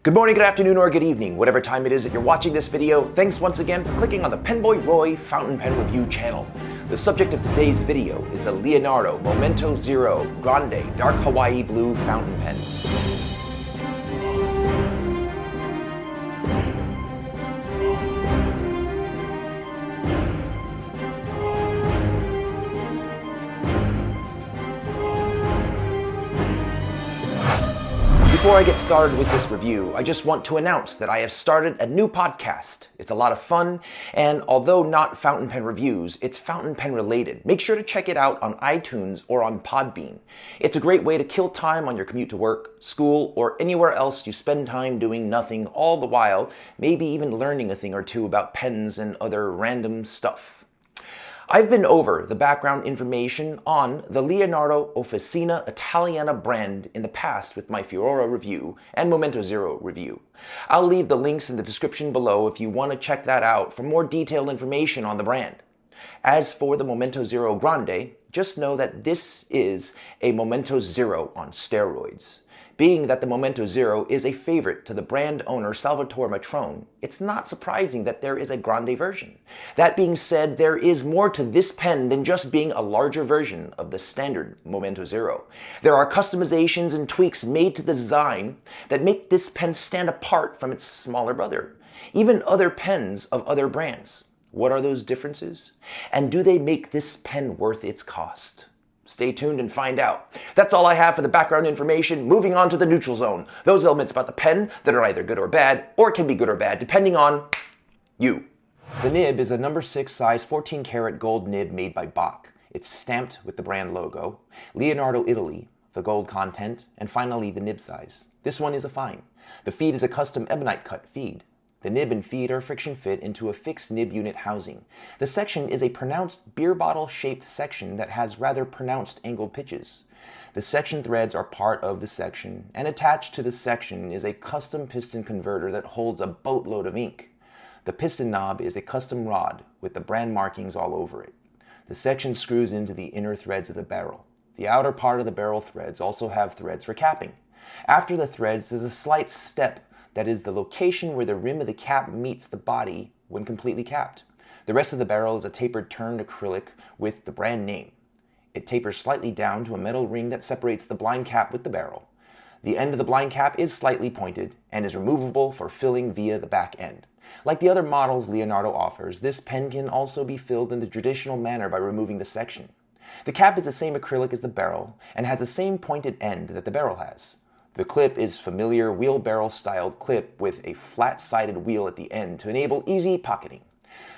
Good morning, good afternoon, or good evening, whatever time it is that you're watching this video. Thanks once again for clicking on the PenBoyRoy Fountain Pen Review channel. The subject of today's video is the Leonardo Momento Zero Grande Dark Hawaii Blue Fountain Pen. Before I get started with this review, I just want to announce that I have started a new podcast. It's a lot of fun, and although not fountain pen reviews, it's fountain pen related. Make sure to check it out on iTunes or on Podbean. It's a great way to kill time on your commute to work, school, or anywhere else you spend time doing nothing, all the while maybe even learning a thing or two about pens and other random stuff. I've been over the background information on the Leonardo Officina Italiana brand in the past with my Furore review and Momento Zero review. I'll leave the links in the description below if you want to check that out for more detailed information on the brand. As for the Momento Zero Grande, just know that this is a Momento Zero on steroids. Being that the Momento Zero is a favorite to the brand owner Salvatore Matrone, it's not surprising that there is a Grande version. That being said, there is more to this pen than just being a larger version of the standard Momento Zero. There are customizations and tweaks made to the design that make this pen stand apart from its smaller brother, even other pens of other brands. What are those differences? And do they make this pen worth its cost? Stay tuned and find out. That's all I have for the background information. Moving on to the neutral zone. Those elements about the pen that are either good or bad, or can be good or bad, depending on you. The nib is a number 6 size 14 karat gold nib made by Bach. It's stamped with the brand logo, Leonardo Italy, the gold content, and finally the nib size. This one is a fine. The feed is a custom ebonite cut feed. The nib and feed are friction fit into a fixed nib unit housing. The section is a pronounced beer bottle shaped section that has rather pronounced angled pitches. The section threads are part of the section, and attached to the section is a custom piston converter that holds a boatload of ink. The piston knob is a custom rod with the brand markings all over it. The section screws into the inner threads of the barrel. The outer part of the barrel threads also have threads for capping. After the threads is a slight step that is the location where the rim of the cap meets the body when completely capped. The rest of the barrel is a tapered turned acrylic with the brand name. It tapers slightly down to a metal ring that separates the blind cap with the barrel. The end of the blind cap is slightly pointed and is removable for filling via the back end. Like the other models Leonardo offers, this pen can also be filled in the traditional manner by removing the section. The cap is the same acrylic as the barrel and has the same pointed end that the barrel has. The clip is familiar wheelbarrow styled clip with a flat-sided wheel at the end to enable easy pocketing.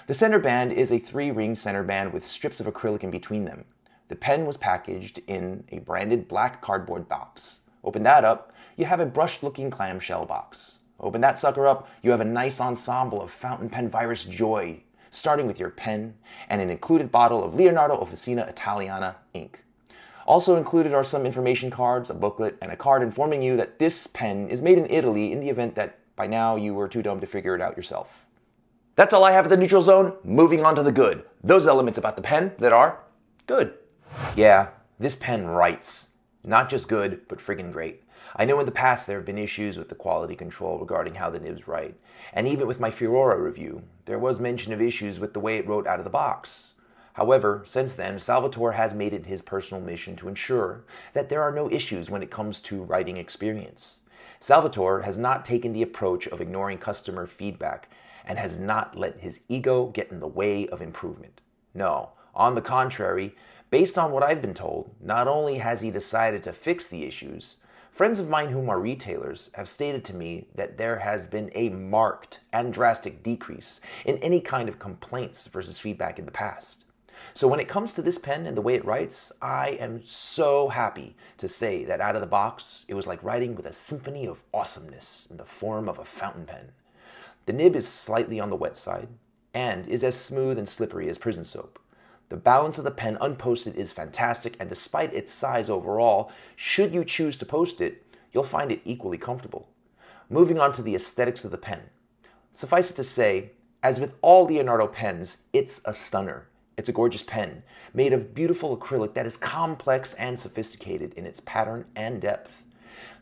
The center band is a 3-ring center band with strips of acrylic in between them. The pen was packaged in a branded black cardboard box. Open that up, you have a brushed-looking clamshell box. Open that sucker up, you have a nice ensemble of fountain pen virus joy, starting with your pen and an included bottle of Leonardo Officina Italiana ink. Also included are some information cards, a booklet, and a card informing you that this pen is made in Italy in the event that by now you were too dumb to figure it out yourself. That's all I have at the neutral zone. Moving on to the good. Those elements about the pen that are good. Yeah, this pen writes. Not just good, but friggin' great. I know in the past there have been issues with the quality control regarding how the nibs write. And even with my Furore review, there was mention of issues with the way it wrote out of the box. However, since then, Salvatore has made it his personal mission to ensure that there are no issues when it comes to writing experience. Salvatore has not taken the approach of ignoring customer feedback and has not let his ego get in the way of improvement. No, on the contrary, based on what I've been told, not only has he decided to fix the issues, friends of mine whom are retailers have stated to me that there has been a marked and drastic decrease in any kind of complaints versus feedback in the past. So when it comes to this pen and the way it writes, I am so happy to say that out of the box, it was like writing with a symphony of awesomeness in the form of a fountain pen. The nib is slightly on the wet side and is as smooth and slippery as prison soap. The balance of the pen unposted is fantastic, and despite its size overall, should you choose to post it, you'll find it equally comfortable. Moving on to the aesthetics of the pen. Suffice it to say, as with all Leonardo pens, it's a stunner. It's a gorgeous pen, made of beautiful acrylic that is complex and sophisticated in its pattern and depth.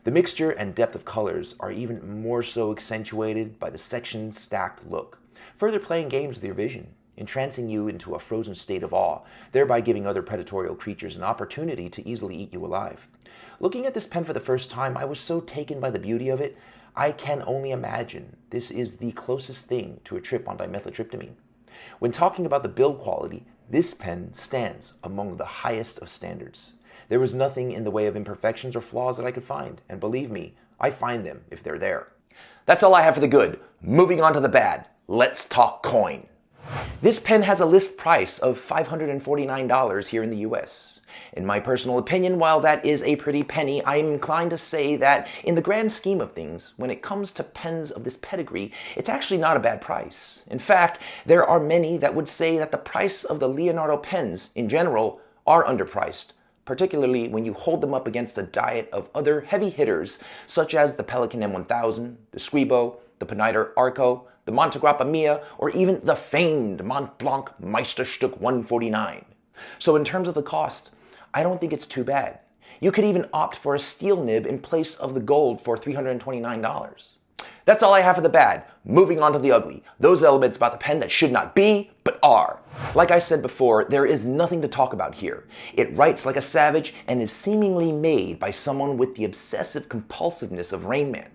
The mixture and depth of colors are even more so accentuated by the section stacked look, further playing games with your vision, entrancing you into a frozen state of awe, thereby giving other predatorial creatures an opportunity to easily eat you alive. Looking at this pen for the first time, I was so taken by the beauty of it, I can only imagine this is the closest thing to a trip on dimethyltryptamine. When talking about the build quality, this pen stands among the highest of standards. There was nothing in the way of imperfections or flaws that I could find, and believe me, I find them if they're there. That's all I have for the good. Moving on to the bad. Let's talk coin. This pen has a list price of $549 here in the US. In my personal opinion, while that is a pretty penny, I'm inclined to say that in the grand scheme of things, when it comes to pens of this pedigree, it's actually not a bad price. In fact, there are many that would say that the price of the Leonardo pens in general are underpriced, particularly when you hold them up against a diet of other heavy hitters such as the Pelikan M1000, the Squibo, the Pineider Arco, the Montegrappa Mia, or even the famed Mont Blanc Meisterstück 149. So in terms of the cost, I don't think it's too bad. You could even opt for a steel nib in place of the gold for $329. That's all I have for the bad. Moving on to the ugly. Those elements about the pen that should not be, but are. Like I said before, there is nothing to talk about here. It writes like a savage and is seemingly made by someone with the obsessive compulsiveness of Rain Man.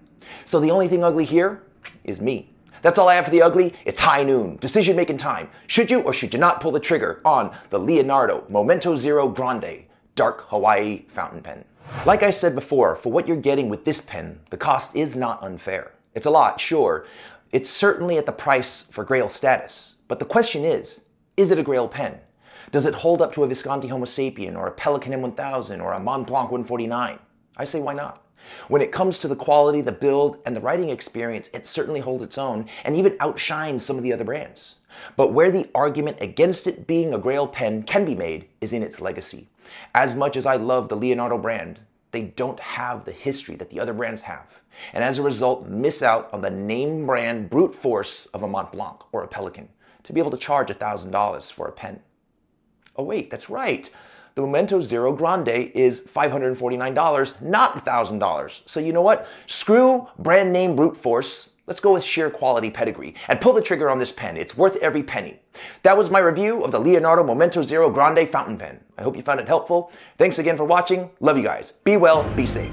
So the only thing ugly here is me. That's all I have for the ugly. It's high noon. Decision making time. Should you or should you not pull the trigger on the Leonardo Momento Zero Grande Dark Hawaii fountain pen? Like I said before, for what you're getting with this pen, the cost is not unfair. It's a lot, sure. It's certainly at the price for Grail status. But the question is it a Grail pen? Does it hold up to a Visconti Homo Sapien or a Pelikan M1000 or a Mont Blanc 149? I say why not? When it comes to the quality, the build, and the writing experience, it certainly holds its own and even outshines some of the other brands. But where the argument against it being a Grail pen can be made is in its legacy. As much as I love the Leonardo brand, they don't have the history that the other brands have, and as a result miss out on the name brand brute force of a Mont Blanc or a Pelikan to be able to charge $1,000 for a pen. Oh wait, that's right. The Momento Zero Grande is $549, not $1,000. So you know what? Screw brand name brute force. Let's go with sheer quality pedigree and pull the trigger on this pen. It's worth every penny. That was my review of the Leonardo Momento Zero Grande fountain pen. I hope you found it helpful. Thanks again for watching. Love you guys. Be well, be safe.